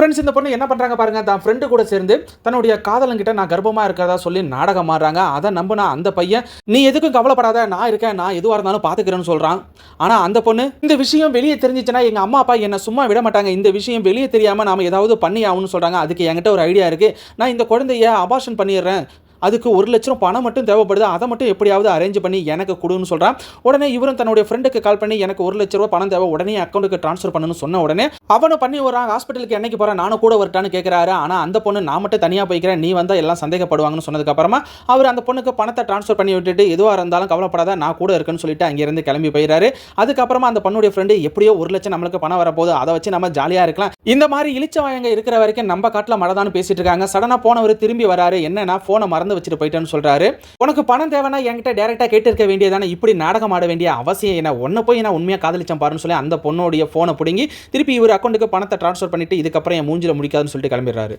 Friends இந்த பொண்ணு என்ன பண்ணுறாங்க பாருங்க, தான் ஃப்ரெண்டு கூட சேர்ந்து தன்னுடைய காதலங்கிட்ட நான் கர்ப்பமாக இருக்கிறதா சொல்லி நாடகம் ஆடுறாங்க. அதை நம்பினா அந்த பையன் நீ எதுக்கும் கவலைப்படாத, நான் இருக்கேன், நான் எதுவாக இருந்தாலும் பார்த்துக்கிறேன்னு சொல்கிறான். ஆனால் அந்த பொண்ணு இந்த விஷயம் வெளியே தெரிஞ்சிச்சுன்னா எங்கள் அம்மா அப்பா என்னை சும்மா விட மாட்டாங்க, இந்த விஷயம் வெளியே தெரியாமல் நாம் ஏதாவது பண்ணி ஆகணும்னு சொல்கிறாங்க. அதுக்கு என்கிட்ட ஒரு ஐடியா இருக்குது, நான் இந்த குழந்தைய அபார்ஷன் பண்ணிடுறேன், அதுக்கு 1 லட்சம் பணம் மட்டும் தேவைப்படுது, அதை மட்டும் எப்படியாவது அரேஞ்ச் பண்ணி எனக்கு கொடுன்னு சொல்கிறான். உடனே இவரும் தன்னுடைய ஃப்ரெண்டுக்கு கால் பண்ணி எனக்கு 1 லட்ச ரூபா பணம் தேவை, உடனே அக்கௌண்ட்டுக்கு ட்ரான்ஸ்ஃபர் பண்ணணும்னு சொன்ன உடனே அவனும் பண்ணி வரான். ஹாஸ்பிட்டலுக்கு என்னைக்கு போகிறேன், நானும் கூட வரட்டான்னு கேட்குறாரு. ஆனால் அந்த பொண்ணு நான் மட்டும் தனியாக போய்க்கிறேன், நீ வந்தால் எல்லாம் சந்தேகப்படுவாங்கன்னு சொன்னதுக்கப்புறமா அவர் அந்த பொண்ணுக்கு பணத்தை ட்ரான்ஸ்ஃபர் பண்ணி விட்டுட்டு எதுவாக இருந்தாலும் கவலைப்படாத, நான் கூட இருக்குன்னு சொல்லிட்டு அங்கேருந்து கிளம்பி போயிடுறாரு. அதுக்கப்புறமா அந்த பொண்ணுடைய ஃப்ரெண்டு எப்படியோ 1 லட்சம் நம்மளுக்கு பணம் வரப்போகுது, அதை வச்சு நம்ம ஜாலியாக இருக்கலாம், இந்த மாதிரி இழிச்சவாயங்க இருக்கிற வரைக்கும் நம்ம காட்டில் மழதான்னு பேசிட்டு இருக்காங்க. சடனாக போனவர் திரும்பி வராரு. என்னன்னா ஃபோனை மறந்து வச்சுட்டு போயிட்டேன்னு சொல்கிறாரு. உனக்கு பணம் தேவைன்னா என்கிட்ட டைரக்டா கேட்டு இருக்க வேண்டியதானே, இப்படி நாடகம் ஆட வேண்டிய அவசியம் என்ன, ஒன்ன போய் நான் உண்மையா காதலிச்சேன் பாருன்னு சொல்லி அந்த பொண்ணோடைய போனை பிடுங்கி திருப்பி இவர் அக்கௌண்ட்டுக்கு பணத்தை ட்ரான்ஸ்ஃபர் பண்ணிட்டு இதுக்கப்புறம் என் மூஞ்சில முடிக்காதுன்னு சொல்லிட்டு கிளம்பிடுறாரு.